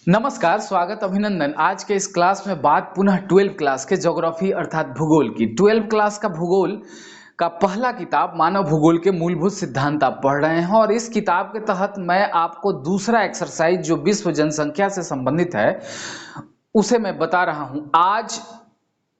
नमस्कार, स्वागत, अभिनंदन। आज के इस क्लास में बात पुनः 12th क्लास के ज्योग्राफी अर्थात भूगोल की। 12th क्लास का भूगोल का पहला किताब मानव भूगोल के मूलभूत सिद्धांत आप पढ़ रहे हैं और इस किताब के तहत मैं आपको दूसरा एक्सरसाइज जो विश्व जनसंख्या से संबंधित है उसे मैं बता रहा हूं। आज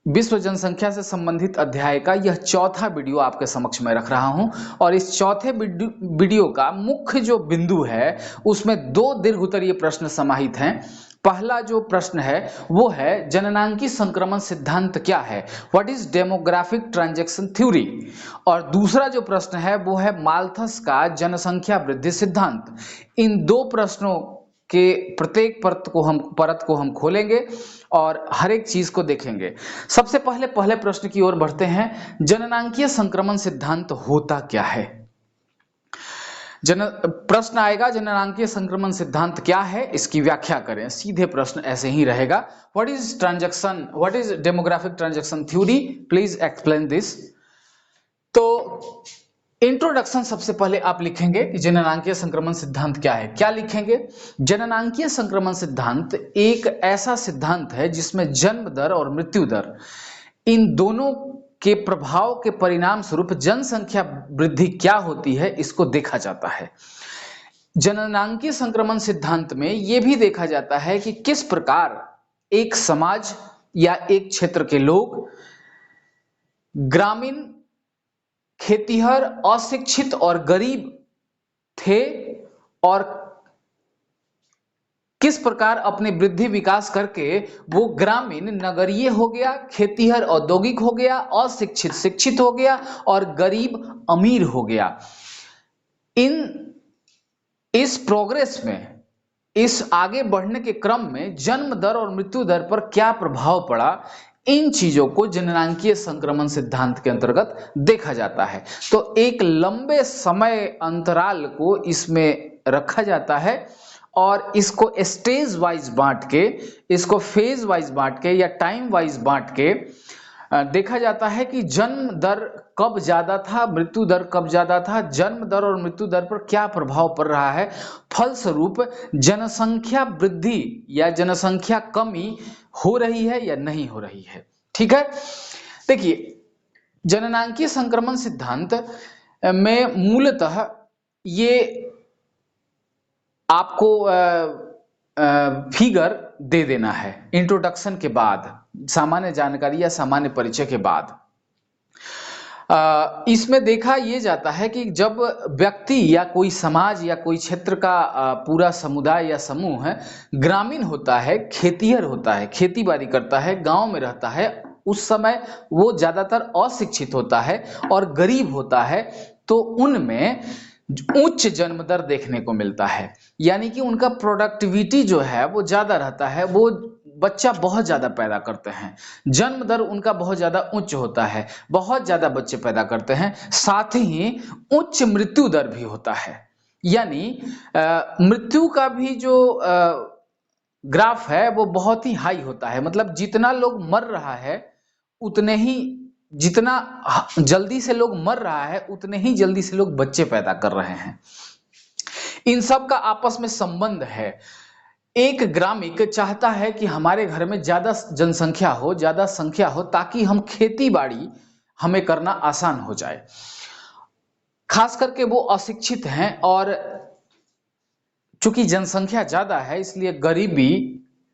विश्व जनसंख्या से संबंधित अध्याय का यह चौथा वीडियो आपके समक्ष में रख रहा हूं और इस चौथे वीडियो का मुख्य जो बिंदु है उसमें दो दीर्घोत्तरीय प्रश्न समाहित हैं। पहला जो प्रश्न है वो है जननांकी संक्रमण सिद्धांत क्या है, what is demographic transaction theory, और दूसरा जो प्रश्न है वो है माल्थस का जनसंख्या वृद्धि सिद्धांत। इन दो प्रश्नों के प्रत्येक परत को हम खोलेंगे और हर एक चीज को देखेंगे। सबसे पहले प्रश्न की ओर बढ़ते हैं। जननांकीय संक्रमण सिद्धांत होता क्या है? प्रश्न आएगा जननांकीय संक्रमण सिद्धांत क्या है, इसकी व्याख्या करें। सीधे प्रश्न ऐसे ही रहेगा, what is demographic transaction theory, please explain this. तो इंट्रोडक्शन सबसे पहले आप लिखेंगे कि जननांकीय संक्रमण सिद्धांत क्या है। क्या लिखेंगे? जननांकीय संक्रमण सिद्धांत एक ऐसा सिद्धांत है जिसमें जन्म दर और मृत्यु दर इन दोनों के प्रभाव के परिणाम स्वरूप जनसंख्या वृद्धि क्या होती है इसको देखा जाता है। जननांकीय संक्रमण सिद्धांत में यह भी देखा जाता है कि किस प्रकार एक समाज या एक क्षेत्र के लोग ग्रामीण, खेतीहर, अशिक्षित और गरीब थे और किस प्रकार अपने वृद्धि विकास करके वो ग्रामीण नगरीय हो गया, खेतीहर औद्योगिक हो गया, अशिक्षित शिक्षित हो गया और गरीब अमीर हो गया। इस प्रोग्रेस में, इस आगे बढ़ने के क्रम में जन्म दर और मृत्यु दर पर क्या प्रभाव पड़ा, इन चीजों को जननांकीय संक्रमण सिद्धांत के अंतर्गत देखा जाता है। तो एक लंबे समय अंतराल को इसमें रखा जाता है और इसको स्टेज वाइज बांट के, इसको फेज वाइज बांट के या टाइम वाइज बांट के देखा जाता है कि जन्म दर कब ज्यादा था, मृत्यु दर कब ज्यादा था, जन्म दर और मृत्यु दर पर क्या प्रभाव पड़ रहा है, फलस्वरूप जनसंख्या वृद्धि या जनसंख्या कमी हो रही है या नहीं हो रही है। ठीक है, देखिए जननांकीय संक्रमण सिद्धांत में मूलतः ये आपको फिगर दे देना है इंट्रोडक्शन के बाद, सामान्य जानकारी या सामान्य परिचय के बाद। इसमें देखा यह जाता है कि जब व्यक्ति या कोई समाज या कोई क्षेत्र का पूरा समुदाय या समूह ग्रामीण होता है, खेतीहर होता है, खेती बाड़ी करता है, गांव में रहता है, उस समय वो ज्यादातर अशिक्षित होता है और गरीब होता है, तो उनमें उच्च जन्म दर देखने को मिलता है। यानी कि उनका प्रोडक्टिविटी जो है वो ज्यादा रहता है, वो बच्चा बहुत ज्यादा पैदा करते हैं, जन्म दर उनका बहुत ज्यादा उच्च होता है, बहुत ज्यादा बच्चे पैदा करते हैं, साथ ही उच्च मृत्यु दर भी होता है। यानी मृत्यु का भी जो ग्राफ है वो बहुत ही हाई होता है। मतलब जितना लोग मर रहा है उतने ही, जितना जल्दी से लोग मर रहा है उतने ही जल्दी से लोग बच्चे पैदा कर रहे हैं। इन सब का आपस में संबंध है। एक ग्रामीण चाहता है कि हमारे घर में ज्यादा जनसंख्या हो, ज्यादा संख्या हो, ताकि हम खेती बाड़ी हमें करना आसान हो जाए। खास करके वो अशिक्षित हैं और चूंकि जनसंख्या ज्यादा है इसलिए गरीबी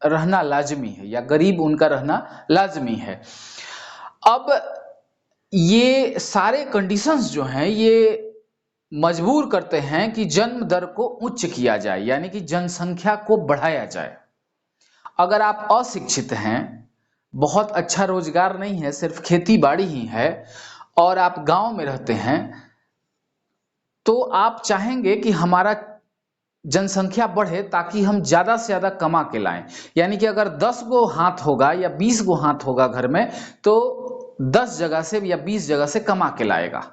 रहना लाजमी है या गरीब उनका रहना लाजमी है। अब ये सारे कंडीशंस जो हैं ये मजबूर करते हैं कि जन्म दर को उच्च किया जाए, यानी कि जनसंख्या को बढ़ाया जाए। अगर आप अशिक्षित हैं, बहुत अच्छा रोजगार नहीं है, सिर्फ खेती बाड़ी ही है और आप गांव में रहते हैं, तो आप चाहेंगे कि हमारा जनसंख्या बढ़े ताकि हम ज्यादा से ज्यादा कमा के लाएं। यानी कि अगर 10 गो हाथ होगा या 20 गो हाथ होगा घर में, तो 10 जगह से या 20 जगह से कमा के लाएगा,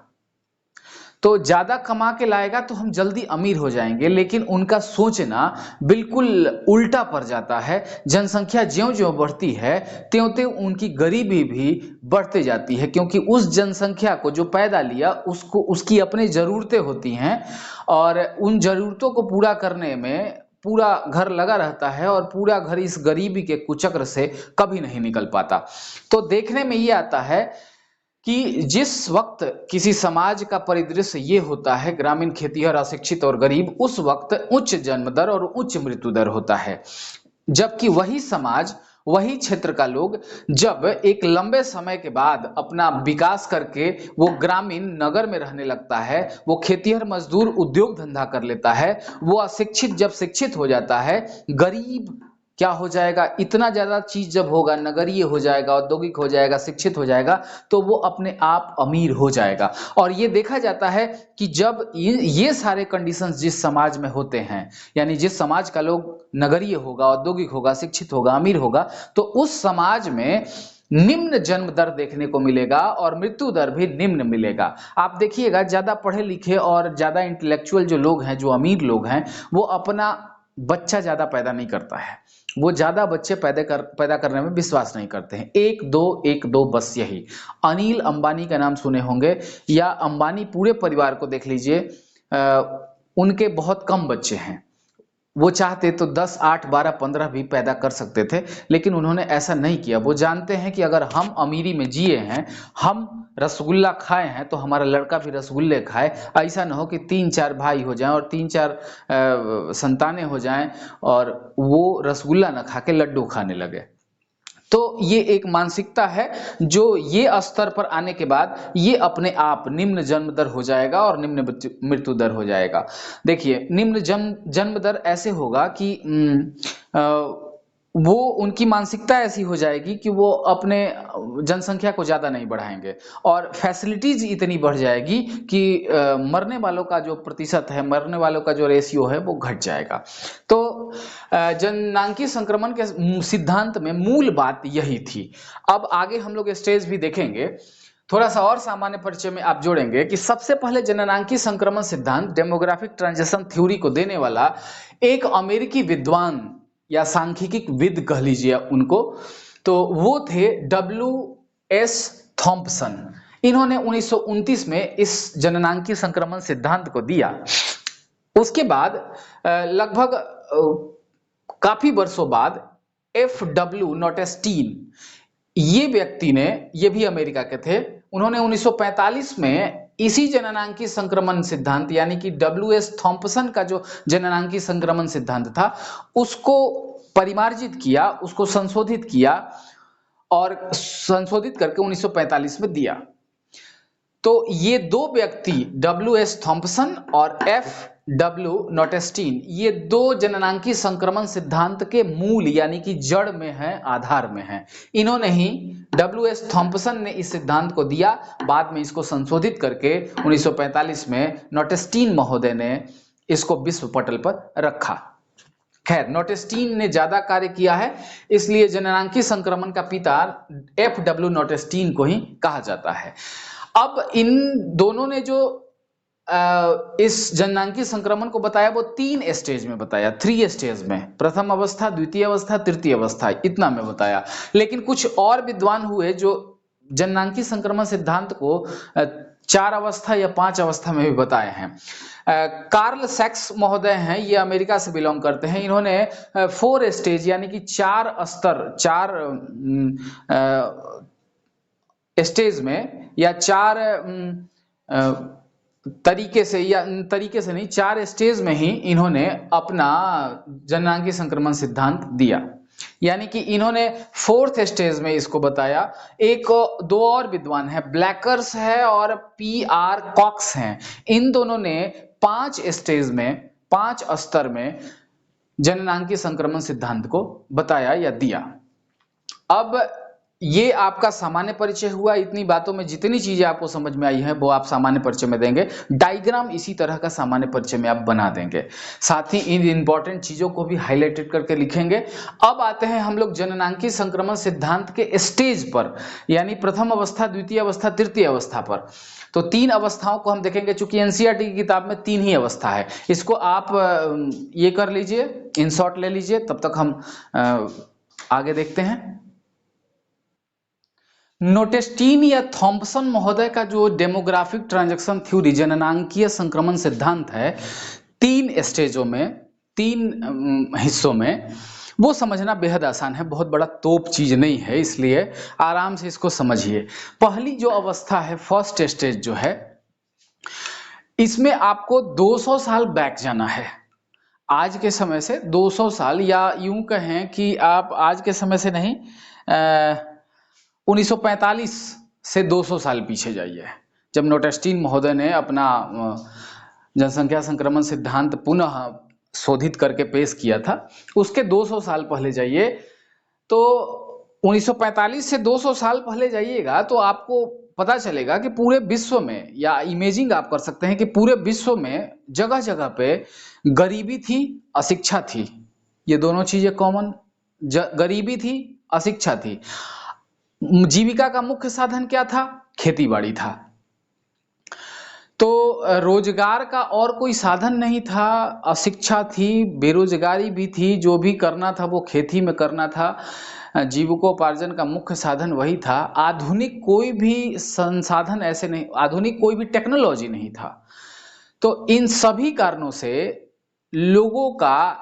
तो ज्यादा कमा के लाएगा तो हम जल्दी अमीर हो जाएंगे। लेकिन उनका सोचना बिल्कुल उल्टा पड़ जाता है। जनसंख्या ज्यों-ज्यों बढ़ती है त्यों-त्यों उनकी गरीबी भी बढ़ते जाती है, क्योंकि उस जनसंख्या को जो पैदा लिया उसको, उसकी अपनी जरूरतें होती हैं और उन जरूरतों को पूरा करने में पूरा घर लगा रहता है और पूरा घर इस गरीबी के कुचक्र से कभी नहीं निकल पाता। तो देखने में ये आता है कि जिस वक्त किसी समाज का परिदृश्य ये होता है, ग्रामीण, खेतिहर, अशिक्षित और गरीब, उस वक्त उच्च जन्म दर और उच्च मृत्यु दर होता है। जबकि वही समाज, वही क्षेत्र का लोग जब एक लंबे समय के बाद अपना विकास करके वो ग्रामीण नगर में रहने लगता है, वो खेतिहर मजदूर उद्योग धंधा कर लेता है, वो अशिक्षित जब शिक्षित हो जाता है, गरीब क्या हो जाएगा, इतना ज्यादा चीज जब होगा, नगरीय हो जाएगा, औद्योगिक हो जाएगा, शिक्षित हो जाएगा, तो वो अपने आप अमीर हो जाएगा। और ये देखा जाता है कि जब ये सारे कंडीशंस जिस समाज में होते हैं, यानी जिस समाज का लोग नगरीय होगा, औद्योगिक होगा, शिक्षित होगा, अमीर होगा, तो उस समाज में निम्न जन्म दर देखने को मिलेगा और मृत्यु दर भी निम्न मिलेगा। आप देखिएगा, ज्यादा पढ़े लिखे और ज्यादा इंटेलेक्चुअल जो लोग हैं, जो अमीर लोग हैं, वो अपना बच्चा ज्यादा पैदा नहीं करता है, वो ज्यादा बच्चे पैदा करने में विश्वास नहीं करते हैं। एक दो बस यही। अनिल अंबानी का नाम सुने होंगे, या अंबानी पूरे परिवार को देख लीजिए, उनके बहुत कम बच्चे हैं। वो चाहते तो 10, 8, 12, 15 भी पैदा कर सकते थे, लेकिन उन्होंने ऐसा नहीं किया। वो जानते हैं कि अगर हम अमीरी में जिए हैं, हम रसगुल्ला खाए हैं, तो हमारा लड़का भी रसगुल्ले खाए। ऐसा ना हो कि 3-4 भाई हो जाएं और 3-4 संतानें हो जाएं और वो रसगुल्ला ना खा के लड्डू खाने लगे। तो ये एक मानसिकता है जो ये स्तर पर आने के बाद ये अपने आप निम्न जन्म दर हो जाएगा और निम्न मृत्यु दर हो जाएगा। देखिए, निम्न जन्म दर ऐसे होगा कि वो उनकी मानसिकता ऐसी हो जाएगी कि वो अपने जनसंख्या को ज्यादा नहीं बढ़ाएंगे और फैसिलिटीज इतनी बढ़ जाएगी कि मरने वालों का जो प्रतिशत है, मरने वालों का जो रेशियो है, वो घट जाएगा। तो जननांकीय संक्रमण के सिद्धांत में मूल बात यही थी। अब आगे हम लोग स्टेज भी देखेंगे, थोड़ा सा और सामान्य परिचय में आप जोड़ेंगे कि सबसे पहले जननांकीय संक्रमण सिद्धांत, डेमोग्राफिक ट्रांजिशन थ्योरी को देने वाला एक अमेरिकी विद्वान या सांख्यिकी विद कह लीजिए उनको, तो वो थे W.S. थॉम्पसन। इन्होंने 1929 में इस जननांकीय संक्रमण सिद्धांत को दिया। उसके बाद लगभग काफी वर्षों बाद F.W. नोटेस्टीन, ये व्यक्ति ने, ये भी अमेरिका के थे, उन्होंने 1945 में इसी जननांकीय संक्रमण सिद्धांत यानी कि W.S. थॉम्पसन का जो जननांकीय संक्रमण सिद्धांत था, उसको परिमार्जित किया, उसको संशोधित किया और संशोधित करके 1945 में दिया। तो ये दो व्यक्ति W.S. थॉम्पसन और F.W. नोटेस्टीन, ये दो जननांकीय संक्रमण सिद्धांत के मूल यानी कि जड़ में हैं, आधार में हैं। इन्होंने ही, W.S. थॉम्पसन ने इस सिद्धांत को दिया, बाद में इसको संशोधित करके 1945 में नोटेस्टीन महोदय ने इसको विश्व पटल पर रखा। खैर, नोटेस्टीन ने ज्यादा कार्य किया है, इसलिए जननांकीय संक्रमण का पिता F.W. नोटेस्टीन को ही कहा जाता है। अब इन दोनों ने जो इस जननांकीय संक्रमण को बताया, वो 3 स्टेज में बताया, 3 स्टेज में, प्रथम अवस्था, द्वितीय अवस्था, तृतीय अवस्था, इतना में बताया। लेकिन कुछ और विद्वान हुए जो जननांकीय संक्रमण सिद्धांत को 4 अवस्था या 5 अवस्था में भी बताए हैं। कार्ल सैक्स महोदय हैं, ये अमेरिका से बिलोंग करते हैं। इन्होंने 4 स्टेज यानी कि 4 स्तर, 4 स्टेज में या 4 तरीके से, या तरीके से नहीं, 4 स्टेज में ही इन्होंने अपना जननांकीय संक्रमण सिद्धांत दिया। यानी कि इन्होंने 4th स्टेज में इसको बताया। एक 2 और विद्वान है, ब्लैकर्स है और P.R. कॉक्स हैं। इन दोनों ने 5 स्टेज में, 5 स्तर में जननांकीय संक्रमण सिद्धांत को बताया या दिया। अब ये आपका सामान्य परिचय हुआ। इतनी बातों में जितनी चीजें आपको समझ में आई हैं वो आप सामान्य परिचय में देंगे। डायग्राम इसी तरह का सामान्य परिचय में आप बना देंगे, साथ ही इन इंपॉर्टेंट चीजों को भी हाईलाइटेड करके लिखेंगे। अब आते हैं हम लोग जननांकीय संक्रमण सिद्धांत के स्टेज पर, यानी प्रथम अवस्था, द्वितीय अवस्था, तृतीय अवस्था पर। तो 3 अवस्थाओं को हम देखेंगे। चूंकि एनसीईआरटी की किताब में 3 ही अवस्था है, इसको आप ये कर लीजिए, इन शॉर्ट ले लीजिए, तब तक हम आगे देखते हैं। नोटेस्टीन या थॉम्पसन महोदय का जो डेमोग्राफिक ट्रांजैक्शन थ्योरी, जननांकीय संक्रमण सिद्धांत है, 3 स्टेजों में 3 हिस्सों में, वो समझना बेहद आसान है, बहुत बड़ा तोप चीज नहीं है, इसलिए आराम से इसको समझिए। पहली जो अवस्था है, फर्स्ट स्टेज जो है, इसमें आपको 200 साल बैक जाना है। आज के समय से 200 साल, या यूं कहें कि आप आज के समय से नहीं, 1945 से 200 साल पीछे जाइए, जब नोटेस्टीन महोदय ने अपना जनसंख्या संक्रमण सिद्धांत पुनः शोधित करके पेश किया था। उसके 200 साल पहले जाइए, तो 1945 से 200 साल पहले जाइएगा तो आपको पता चलेगा कि पूरे विश्व में, या इमेजिंग आप कर सकते हैं कि पूरे विश्व में जगह जगह पे गरीबी थी, अशिक्षा थी। ये दोनों चीजें कॉमन, गरीबी थी, अशिक्षा थी। जीविका का मुख्य साधन क्या था? खेती बाड़ी था। तो रोजगार का और कोई साधन नहीं था, अशिक्षा थी, बेरोजगारी भी थी, जो भी करना था वो खेती में करना था, जीविकोपार्जन का मुख्य साधन वही था। आधुनिक कोई भी संसाधन ऐसे नहीं, आधुनिक कोई भी टेक्नोलॉजी नहीं था। तो इन सभी कारणों से लोगों का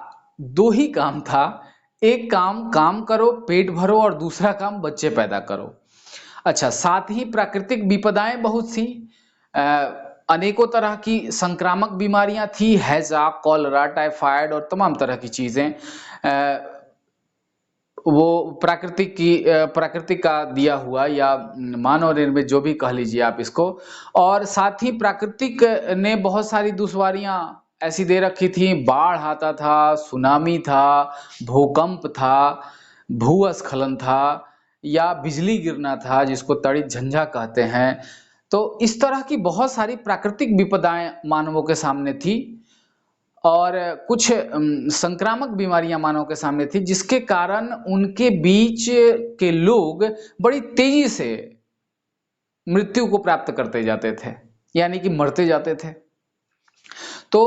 2 ही काम था, एक काम करो पेट भरो, और दूसरा काम बच्चे पैदा करो। अच्छा, साथ ही प्राकृतिक विपदाएं बहुत थी, अनेकों तरह की संक्रामक बीमारियां थी, हैजा, कॉलरा, टाइफाइड और तमाम तरह की चीजें, वो प्राकृतिक का दिया हुआ या मानव निर्मित, जो भी कह लीजिए आप इसको। और साथ ही प्राकृतिक ने बहुत सारी दुश्वारियां ऐसी दे रखी थी, बाढ़ आता था, सुनामी था, भूकंप था, भूस्खलन था, या बिजली गिरना था जिसको तड़ित झंझा कहते हैं। तो इस तरह की बहुत सारी प्राकृतिक विपदाएं मानवों के सामने थी, और कुछ संक्रामक बीमारियां मानव के सामने थी, जिसके कारण उनके बीच के लोग बड़ी तेजी से मृत्यु को प्राप्त करते जाते थे, यानी कि मरते जाते थे। तो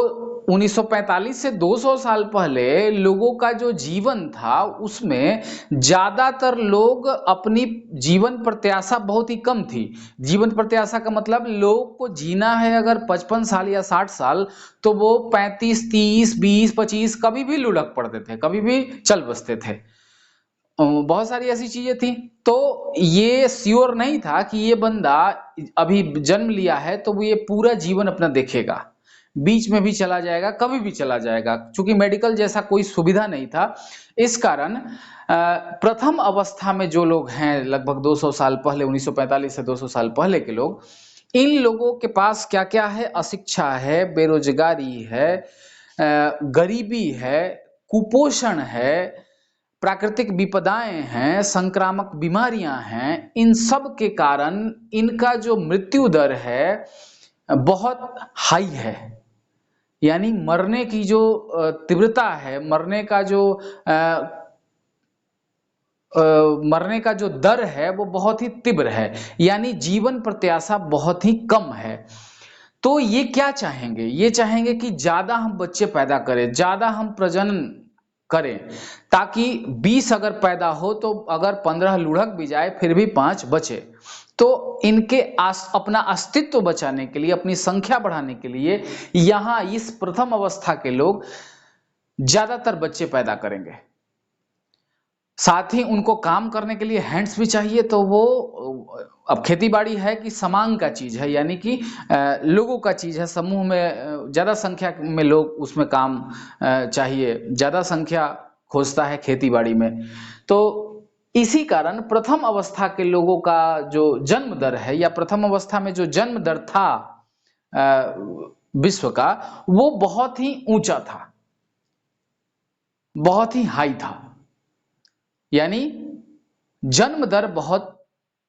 1945 से 200 साल पहले लोगों का जो जीवन था, उसमें ज्यादातर लोग अपनी जीवन प्रत्याशा बहुत ही कम थी। जीवन प्रत्याशा का मतलब, लोग को जीना है अगर 55 साल या 60 साल, तो वो 35, 30, 20, 25 कभी भी लुढ़क पड़ते थे, कभी भी चल बसते थे। बहुत सारी ऐसी चीजें थी। तो ये श्योर नहीं था कि ये बंदा अभी जन्म लिया है तो वो ये पूरा जीवन अपना देखेगा, बीच में भी चला जाएगा, कभी भी चला जाएगा। चूंकि मेडिकल जैसा कोई सुविधा नहीं था, इस कारण प्रथम अवस्था में जो लोग हैं, लगभग 200 साल पहले, 1945 से 200 साल पहले के लोग, इन लोगों के पास क्या क्या है? अशिक्षा है, बेरोजगारी है, गरीबी है, कुपोषण है, प्राकृतिक विपदाएं हैं, संक्रामक बीमारियां हैं। इन सब के कारण इनका जो मृत्यु दर है बहुत हाई है, यानी मरने की जो तीव्रता है, मरने का जो दर है वो बहुत ही तीव्र है, यानी जीवन प्रत्याशा बहुत ही कम है। तो ये क्या चाहेंगे? ये चाहेंगे कि ज्यादा हम बच्चे पैदा करें, ज्यादा हम प्रजनन करें, ताकि 20 अगर पैदा हो तो अगर 15 लुढ़क भी जाए फिर भी 5 बचे। तो इनके अपना अस्तित्व बचाने के लिए, अपनी संख्या बढ़ाने के लिए, यहां इस प्रथम अवस्था के लोग ज्यादातर बच्चे पैदा करेंगे। साथ ही उनको काम करने के लिए हैंड्स भी चाहिए, तो वो अब खेती बाड़ी है कि समांग का चीज है, यानी कि लोगों का चीज है, समूह में ज्यादा संख्या में लोग उसमें काम चाहिए, ज्यादा संख्या खोजता है खेती बाड़ी में। तो इसी कारण प्रथम अवस्था के लोगों का जो जन्म दर है, या प्रथम अवस्था में जो जन्म दर था विश्व का, वो बहुत ही ऊंचा था, बहुत ही हाई था, यानी जन्म दर बहुत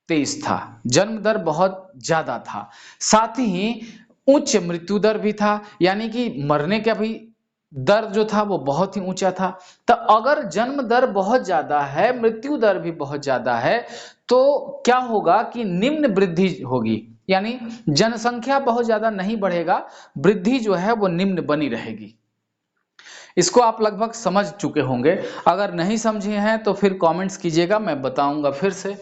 तेज था, जन्म दर बहुत ज्यादा था। साथ ही उच्च मृत्यु दर भी था, यानी कि मरने का भी दर जो था वो बहुत ही ऊंचा था। तो अगर जन्म दर बहुत ज्यादा है, मृत्यु दर भी बहुत ज्यादा है, तो क्या होगा कि निम्न वृद्धि होगी, यानी जनसंख्या बहुत ज्यादा नहीं बढ़ेगा, वृद्धि जो है वो निम्न बनी रहेगी। इसको आप लगभग समझ चुके होंगे, अगर नहीं समझे हैं तो फिर कमेंट्स कीजिएगा, मैं बताऊंगा फिर से।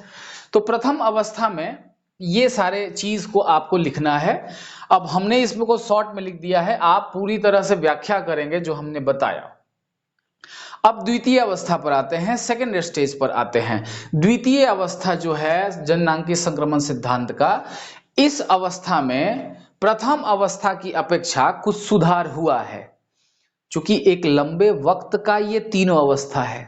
तो प्रथम अवस्था में ये सारे चीज को आपको लिखना है। अब हमने इसको शॉर्ट में लिख दिया है, आप पूरी तरह से व्याख्या करेंगे जो हमने बताया। अब द्वितीय अवस्था पर आते हैं, सेकेंड स्टेज पर आते हैं। द्वितीय अवस्था जो है जननांगीय संक्रमण सिद्धांत का, इस अवस्था में प्रथम अवस्था की अपेक्षा कुछ सुधार हुआ है। चूंकि एक लंबे वक्त का ये तीनों अवस्था है,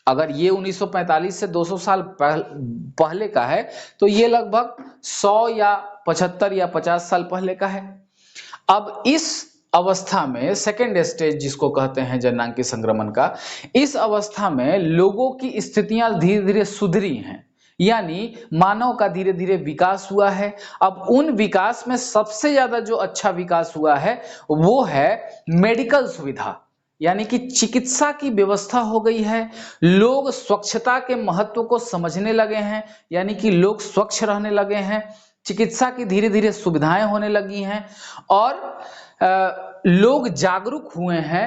अगर ये 1945 से 200 साल पहले का है तो ये लगभग 100 या 75 या 50 साल पहले का है। अब इस अवस्था में सेकेंड स्टेज जिसको कहते हैं जननांगीय संक्रमण का, इस अवस्था में लोगों की स्थितियां धीरे धीरे सुधरी हैं, यानी मानव का धीरे धीरे विकास हुआ है। अब उन विकास में सबसे ज्यादा जो अच्छा विकास हुआ है वो है मेडिकल सुविधा, यानी कि चिकित्सा की व्यवस्था हो गई है। लोग स्वच्छता के महत्व को समझने लगे हैं, यानी कि लोग स्वच्छ रहने लगे हैं, चिकित्सा की धीरे धीरे सुविधाएं होने लगी हैं और लोग जागरूक हुए हैं।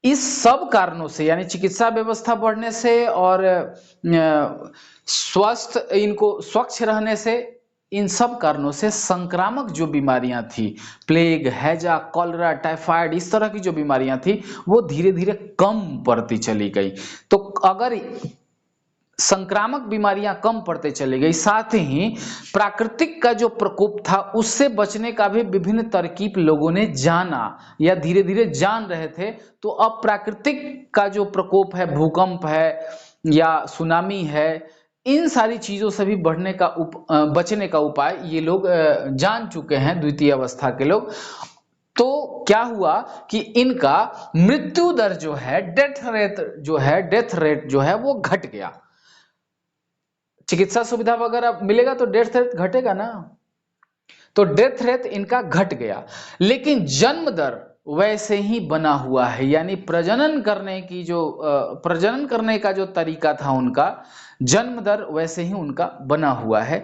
इस सब कारणों से, यानी चिकित्सा व्यवस्था बढ़ने से और इनको स्वच्छ रहने से, इन सब कारणों से संक्रामक जो बीमारियां थी, प्लेग, हैजा, कॉलरा, टाइफाइड, इस तरह की जो बीमारियां थी वो धीरे धीरे कम पड़ती चली गई। तो अगर संक्रामक बीमारियां कम पड़ते चली गई, साथ ही प्राकृतिक का जो प्रकोप था उससे बचने का भी विभिन्न तरकीब लोगों ने जाना या धीरे धीरे जान रहे थे। तो अब प्राकृतिक का जो प्रकोप है, भूकंप है या सुनामी है, इन सारी चीजों से भी बचने का उपाय ये लोग जान चुके हैं, द्वितीय अवस्था के लोग। तो क्या हुआ कि इनका मृत्यु दर जो है, डेथ रेट जो है वो घट गया। चिकित्सा सुविधा वगैरह मिलेगा तो डेथ रेट घटेगा ना, तो डेथ रेट इनका घट गया। लेकिन जन्म दर वैसे ही बना हुआ है, यानी प्रजनन करने का जो तरीका था उनका, जन्म दर वैसे ही उनका बना हुआ है।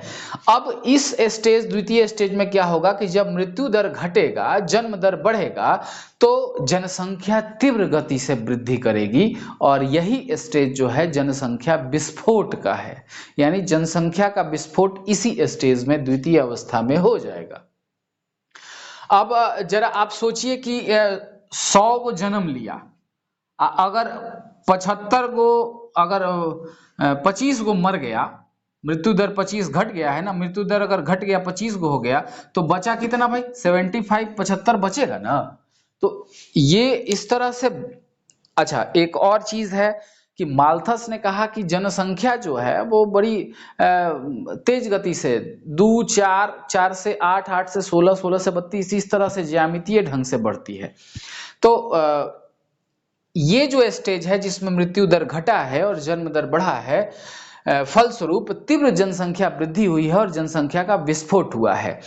अब इस द्वितीय स्टेज में क्या होगा कि जब मृत्यु दर घटेगा, जन्म दर बढ़ेगा, तो जनसंख्या तीव्र गति से वृद्धि करेगी और यही स्टेज जो है जनसंख्या विस्फोट का है, यानी जनसंख्या का विस्फोट इसी स्टेज में, द्वितीय अवस्था में हो जाएगा। अब जरा आप सोचिए कि 100 को जन्म लिया, अगर 75 को, अगर 25 को मर गया, मृत्यु दर 25 घट गया है ना, मृत्यु दर अगर घट गया 25 को हो गया तो बचा कितना भाई, 75 बचेगा ना। तो ये इस तरह से। अच्छा, एक और चीज है कि माल्थस ने कहा कि जनसंख्या जो है वो बड़ी तेज गति से 2, 4, 4 से 8, 8 से 16, 16 से 32 इस तरह से ज्यामितीय ढंग से बढ़ती है। तो ये जो स्टेज है जिसमें मृत्यु दर घटा है और जन्म दर बढ़ा है, फलस्वरूप तीव्र जनसंख्या वृद्धि हुई है और जनसंख्या का विस्फोट हुआ है।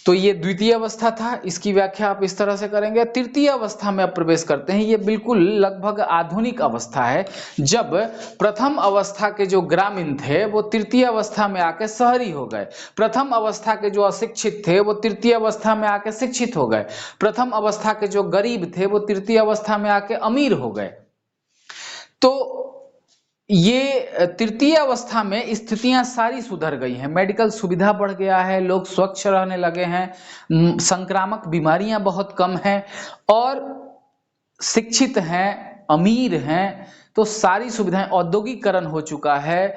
तो ये द्वितीय अवस्था था, इसकी व्याख्या आप इस तरह से करेंगे। तृतीय अवस्था में अब प्रवेश करते हैं। ये बिल्कुल लगभग आधुनिक अवस्था है, जब प्रथम अवस्था के जो ग्रामीण थे वो तृतीय अवस्था में आके शहरी हो गए, प्रथम अवस्था के जो अशिक्षित थे वो तृतीय अवस्था में आके शिक्षित हो गए, प्रथम अवस्था के जो गरीब थे वो तृतीय अवस्था में आके अमीर हो गए। तो ये तृतीय अवस्था में स्थितियां सारी सुधर गई हैं, मेडिकल सुविधा बढ़ गया है, लोग स्वच्छ रहने लगे हैं, संक्रामक बीमारियां बहुत कम हैं और शिक्षित हैं, अमीर हैं, तो सारी सुविधाएं, औद्योगिकरण हो चुका है।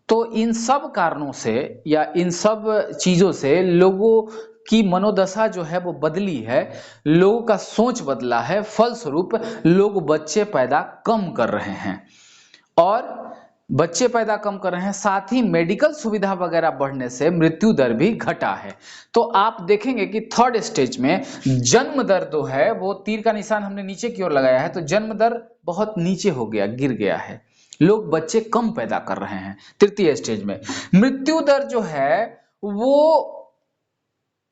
तो इन सब कारणों से या इन सब चीजों से लोगों की मनोदशा जो है वो बदली है, लोगों का सोच बदला है, फलस्वरूप लोग बच्चे पैदा कम कर रहे हैं और बच्चे पैदा कम कर रहे हैं, साथ ही मेडिकल सुविधा वगैरह बढ़ने से मृत्यु दर भी घटा है। तो आप देखेंगे कि थर्ड स्टेज में जन्म दर तो है, वो तीर का निशान हमने नीचे की ओर लगाया है, तो जन्म दर बहुत नीचे हो गया, गिर गया है, लोग बच्चे कम पैदा कर रहे हैं। तृतीय स्टेज में मृत्यु दर जो है वो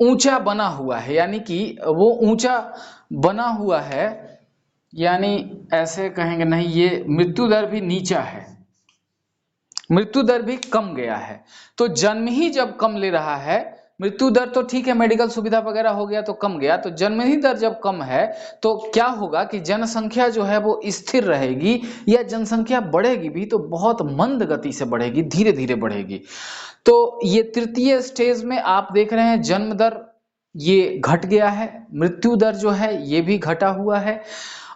ऊंचा बना हुआ है, यानी कि वो ऊंचा बना हुआ है, यानी ऐसे कहेंगे नहीं, ये मृत्यु दर भी नीचा है, मृत्यु दर भी कम गया है। तो जन्म ही जब कम ले रहा है, मृत्यु दर तो ठीक है, मेडिकल सुविधा वगैरह हो गया तो कम गया, तो जन्म ही दर जब कम है तो क्या होगा कि जनसंख्या जो है वो स्थिर रहेगी, या जनसंख्या बढ़ेगी भी तो बहुत मंद गति से बढ़ेगी, धीरे धीरे बढ़ेगी। तो ये तृतीय स्टेज में आप देख रहे हैं जन्म दर ये घट गया है, मृत्यु दर जो है ये भी घटा हुआ है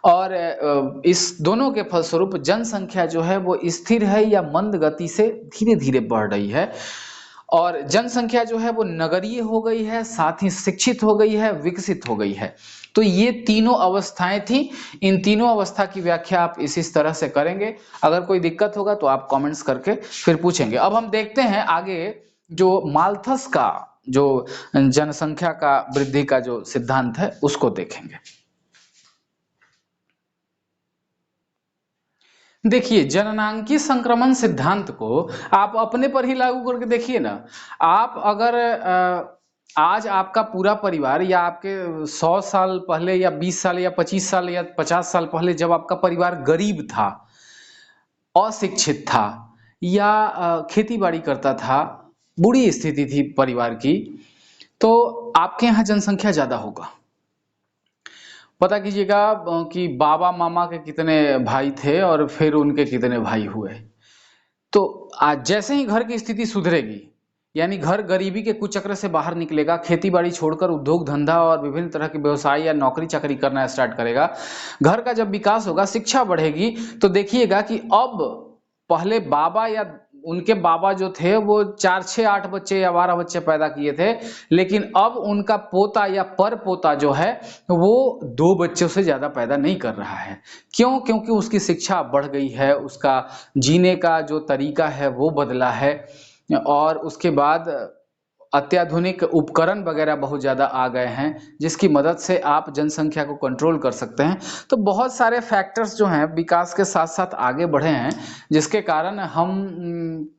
और इस दोनों के फलस्वरूप जनसंख्या जो है वो स्थिर है या मंद गति से धीरे धीरे बढ़ रही है। और जनसंख्या जो है वो नगरीय हो गई है, साथ ही शिक्षित हो गई है, विकसित हो गई है। तो ये तीनों अवस्थाएं थी। इन तीनों अवस्था की व्याख्या आप इस तरह से करेंगे। अगर कोई दिक्कत होगा तो आप कमेंट्स करके फिर पूछेंगे। अब हम देखते हैं आगे जो माल्थस का जो जनसंख्या का वृद्धि का जो सिद्धांत है उसको देखेंगे। देखिए, जननांकीय संक्रमण सिद्धांत को आप अपने पर ही लागू करके देखिए ना। आप अगर आज आपका पूरा परिवार या आपके 100 साल पहले या 20 साल या 25 साल या 50 साल पहले जब आपका परिवार गरीब था, अशिक्षित था या खेती बाड़ी करता था, बुरी स्थिति थी परिवार की, तो आपके यहाँ जनसंख्या ज्यादा होगा। पता कीजिएगा कि बाबा मामा के कितने भाई थे और फिर उनके कितने भाई हुए। तो आज जैसे ही घर की स्थिति सुधरेगी, यानी घर गरीबी के कुचक्र से बाहर निकलेगा, खेती बाड़ी छोड़कर उद्योग धंधा और विभिन्न तरह के व्यवसाय या नौकरी चाकरी करना स्टार्ट करेगा, घर का जब विकास होगा, शिक्षा बढ़ेगी, तो देखिएगा कि अब पहले बाबा या उनके बाबा जो थे वो 4, 6, 8 बच्चे या 12 बच्चे पैदा किए थे, लेकिन अब उनका पोता या पर पोता जो है वो 2 बच्चों से ज्यादा पैदा नहीं कर रहा है। क्यों? क्योंकि उसकी शिक्षा बढ़ गई है, उसका जीने का जो तरीका है वो बदला है, और उसके बाद अत्याधुनिक उपकरण वगैरह बहुत ज़्यादा आ गए हैं, जिसकी मदद से आप जनसंख्या को कंट्रोल कर सकते हैं। तो बहुत सारे फैक्टर्स जो हैं विकास के साथ साथ आगे बढ़े हैं, जिसके कारण हम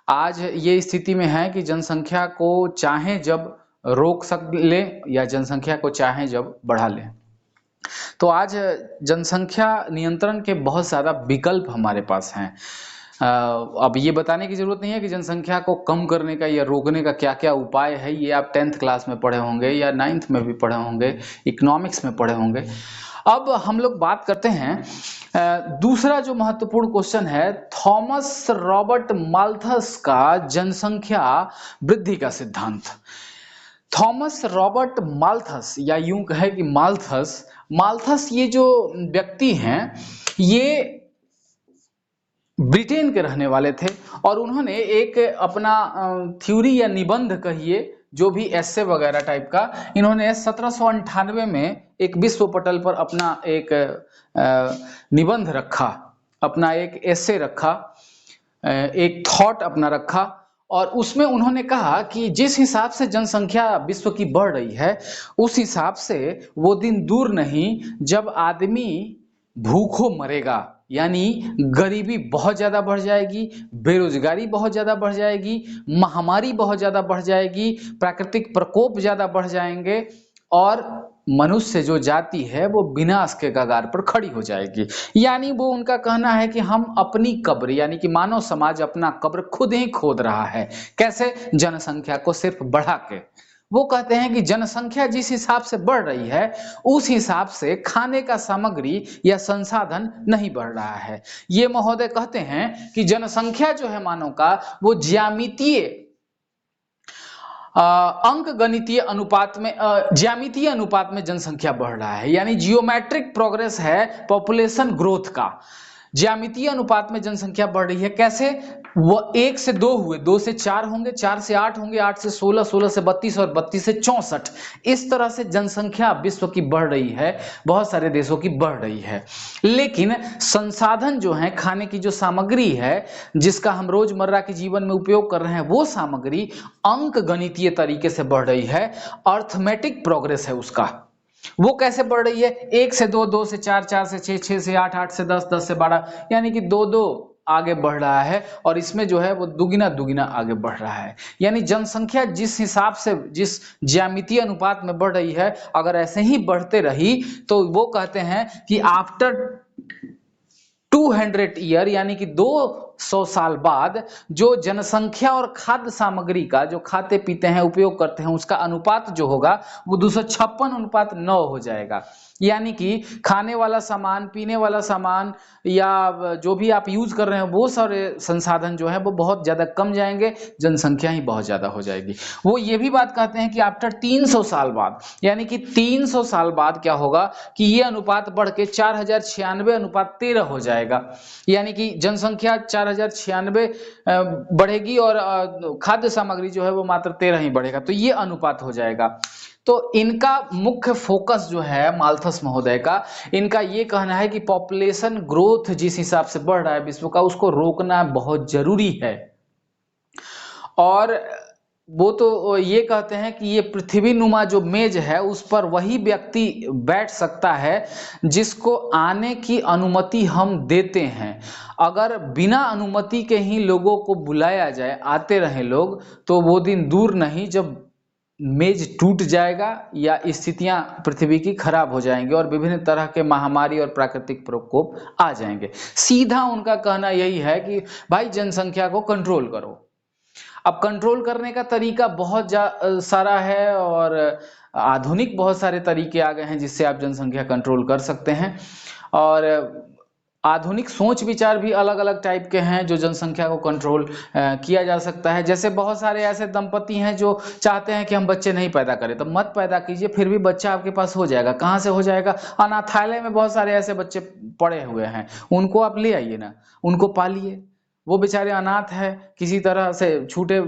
आज ये स्थिति में हैं कि जनसंख्या को चाहे जब रोक ले या जनसंख्या को चाहे जब बढ़ा ले। तो आज जनसंख्या नियंत्रण के बहुत ज़्यादा विकल्प हमारे पास हैं। अब ये बताने की जरूरत नहीं है कि जनसंख्या को कम करने का या रोकने का क्या क्या उपाय है, ये आप 10th क्लास में पढ़े होंगे या 9th में भी पढ़े होंगे, इकोनॉमिक्स में पढ़े होंगे। अब हम लोग बात करते हैं दूसरा जो महत्वपूर्ण क्वेश्चन है, थॉमस रॉबर्ट माल्थस का जनसंख्या वृद्धि का सिद्धांत। थॉमस रॉबर्ट माल्थस, या यूं कहे कि माल्थस ये जो व्यक्ति हैं ये ब्रिटेन के रहने वाले थे, और उन्होंने एक अपना थ्योरी या निबंध कहिए, जो भी एस्से वगैरह टाइप का, इन्होंने 1798 में एक विश्व पटल पर अपना एक निबंध रखा, अपना एक एस्से रखा, एक थॉट अपना रखा, और उसमें उन्होंने कहा कि जिस हिसाब से जनसंख्या विश्व की बढ़ रही है, उस हिसाब से वो दिन दूर नहीं जब आदमी भूखों मरेगा, यानी गरीबी बहुत ज्यादा बढ़ जाएगी, बेरोजगारी बहुत ज्यादा बढ़ जाएगी, महामारी बहुत ज्यादा बढ़ जाएगी, प्राकृतिक प्रकोप ज्यादा बढ़ जाएंगे, और मनुष्य जो जाति है वो विनाश के कगार पर खड़ी हो जाएगी। यानी वो उनका कहना है कि हम अपनी कब्र, यानी कि मानव समाज अपना कब्र खुद ही खोद रहा है। कैसे? जनसंख्या को सिर्फ बढ़ा के। वो कहते हैं कि जनसंख्या जिस हिसाब से बढ़ रही है उस हिसाब से खाने का सामग्री या संसाधन नहीं बढ़ रहा है। ये महोदय कहते हैं कि जनसंख्या जो है मानव का, वो ज्यामितीय अंक गणितीय अनुपात में, ज्यामितीय अनुपात में जनसंख्या बढ़ रहा है, यानी जियोमेट्रिक प्रोग्रेस है पॉपुलेशन ग्रोथ का। ज्यामितीय अनुपात में जनसंख्या बढ़ रही है। कैसे? वो 1 से 2 हुए, 2 से 4 होंगे, 4 से 8 होंगे, 8 से 16, 16 से 32 और 32 से 64। इस तरह से जनसंख्या विश्व की बढ़ रही है, बहुत सारे देशों की बढ़ रही है। लेकिन संसाधन जो है, खाने की जो सामग्री है जिसका हम रोजमर्रा के जीवन में उपयोग कर रहे हैं, वो सामग्री अंक गणितीय तरीके से बढ़ रही है, अर्थमेटिक प्रोग्रेस है उसका। वो कैसे बढ़ रही है? 1 से 2, 2 से 4, 4 से 6, 6 से 8, 8 से 10, 10 से 12, यानी कि 2 आगे बढ़ रहा है, और इसमें जो है वो दुगना आगे बढ़ रहा है। यानी जनसंख्या जिस हिसाब से, जिस ज्यामितीय अनुपात में बढ़ रही है, अगर ऐसे ही बढ़ते रही तो वो कहते हैं कि आफ्टर 200 ईयर, यानी कि 2 200 साल बाद जो जनसंख्या और खाद्य सामग्री का जो खाते पीते हैं उपयोग करते हैं उसका अनुपात जो होगा वो 256:9 हो जाएगा। यानी कि खाने वाला सामान, पीने वाला सामान या जो भी आप यूज कर रहे हैं वो सारे संसाधन जो है वो बहुत ज्यादा कम जाएंगे, जनसंख्या ही बहुत ज्यादा हो जाएगी। वो ये भी बात कहते हैं कि आफ्टर 300 साल बाद, यानी कि 300 साल बाद क्या होगा कि ये अनुपात बढ़ के 4096:13 हो जाएगा। यानी कि जनसंख्या 4096 बढ़ेगी और खाद्य सामग्री जो है वो मात्र 13 ही बढ़ेगा, तो ये अनुपात हो जाएगा। तो इनका मुख्य फोकस जो है माल्थस महोदय का, इनका ये कहना है कि पॉपुलेशन ग्रोथ जिस हिसाब से बढ़ रहा है विश्व का, उसको रोकना बहुत जरूरी है। और वो तो ये कहते हैं कि ये पृथ्वी नुमा जो मेज है उस पर वही व्यक्ति बैठ सकता है जिसको आने की अनुमति हम देते हैं। अगर बिना अनुमति के ही लोगों को बुलाया जाए, आते रहे लोग, तो वो दिन दूर नहीं जब मेज टूट जाएगा या स्थितियां पृथ्वी की खराब हो जाएंगी और विभिन्न तरह के महामारी और प्राकृतिक प्रकोप आ जाएंगे। सीधा उनका कहना यही है कि भाई जनसंख्या को कंट्रोल करो। अब कंट्रोल करने का तरीका बहुत सारा है और आधुनिक बहुत सारे तरीके आ गए हैं जिससे आप जनसंख्या कंट्रोल कर सकते हैं। और आधुनिक सोच विचार भी अलग अलग टाइप के हैं जो जनसंख्या को कंट्रोल किया जा सकता है। जैसे बहुत सारे ऐसे दंपति हैं जो चाहते हैं कि हम बच्चे नहीं पैदा करें, तो मत पैदा कीजिए, फिर भी बच्चा आपके पास हो जाएगा। कहाँ से हो जाएगा? अनाथालय में बहुत सारे ऐसे बच्चे पड़े हुए हैं, उनको आप ले आइए ना, उनको पालिए। वो बेचारे अनाथ है, किसी तरह से छूटे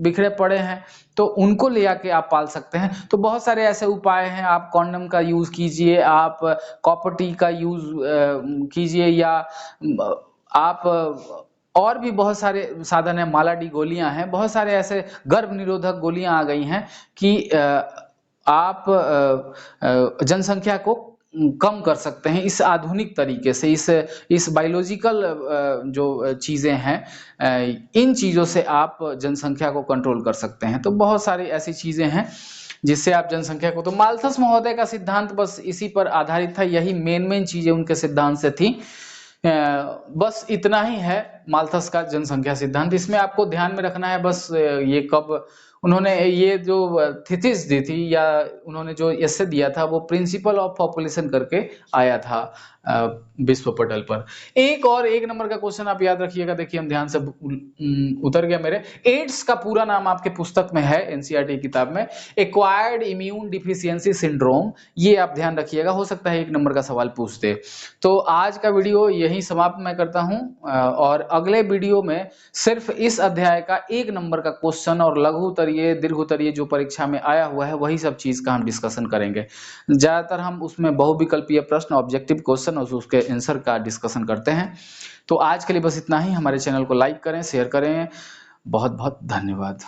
बिखरे पड़े हैं, तो उनको ले आके आप पाल सकते हैं। तो बहुत सारे ऐसे उपाय हैं। आप कॉन्डम का यूज कीजिए, आप कॉपर टी का यूज कीजिए, या आप और भी बहुत सारे साधन है, माला डी गोलियां हैं, बहुत सारे ऐसे गर्भ निरोधक गोलियां आ गई हैं कि आप जनसंख्या को कम कर सकते हैं इस आधुनिक तरीके से। इस बायोलॉजिकल जो चीजें हैं, इन चीजों से आप जनसंख्या को कंट्रोल कर सकते हैं। तो बहुत सारी ऐसी चीजें हैं जिससे आप जनसंख्या को, तो माल्थस महोदय का सिद्धांत बस इसी पर आधारित था, यही मेन चीजें उनके सिद्धांत से थी। बस इतना ही है माल्थस का जनसंख्या सिद्धांत। इसमें आपको ध्यान में रखना है बस ये कब उन्होंने ये जो थीसिस दी थी या उन्होंने जो एस्से दिया था वो प्रिंसिपल ऑफ पॉपुलेशन करके आया था विश्व पटल पर। एक नंबर का क्वेश्चन आप याद रखिएगा, देखिए हम ध्यान से उतर गया मेरे। एड्स का पूरा नाम आपके पुस्तक में है, एनसीईआरटी किताब में, एक्वायर्ड इम्यून डिफिशियंसी सिंड्रोम। ये आप ध्यान रखिएगा, हो सकता है 1 नंबर का सवाल पूछ दे। तो आज का वीडियो यही समाप्त मैं करता हूं और अगले वीडियो में सिर्फ इस अध्याय का 1 नंबर का क्वेश्चन और लघु उत्तरीय, दीर्घ उत्तरीय जो परीक्षा में आया हुआ है वही सब चीज का हम डिस्कशन करेंगे। ज्यादातर हम उसमें बहुविकल्पीय प्रश्न, ऑब्जेक्टिव क्वेश्चन और उसके आंसर का डिस्कशन करते हैं। तो आज के लिए बस इतना ही। हमारे चैनल को लाइक करें, शेयर करें। बहुत बहुत धन्यवाद।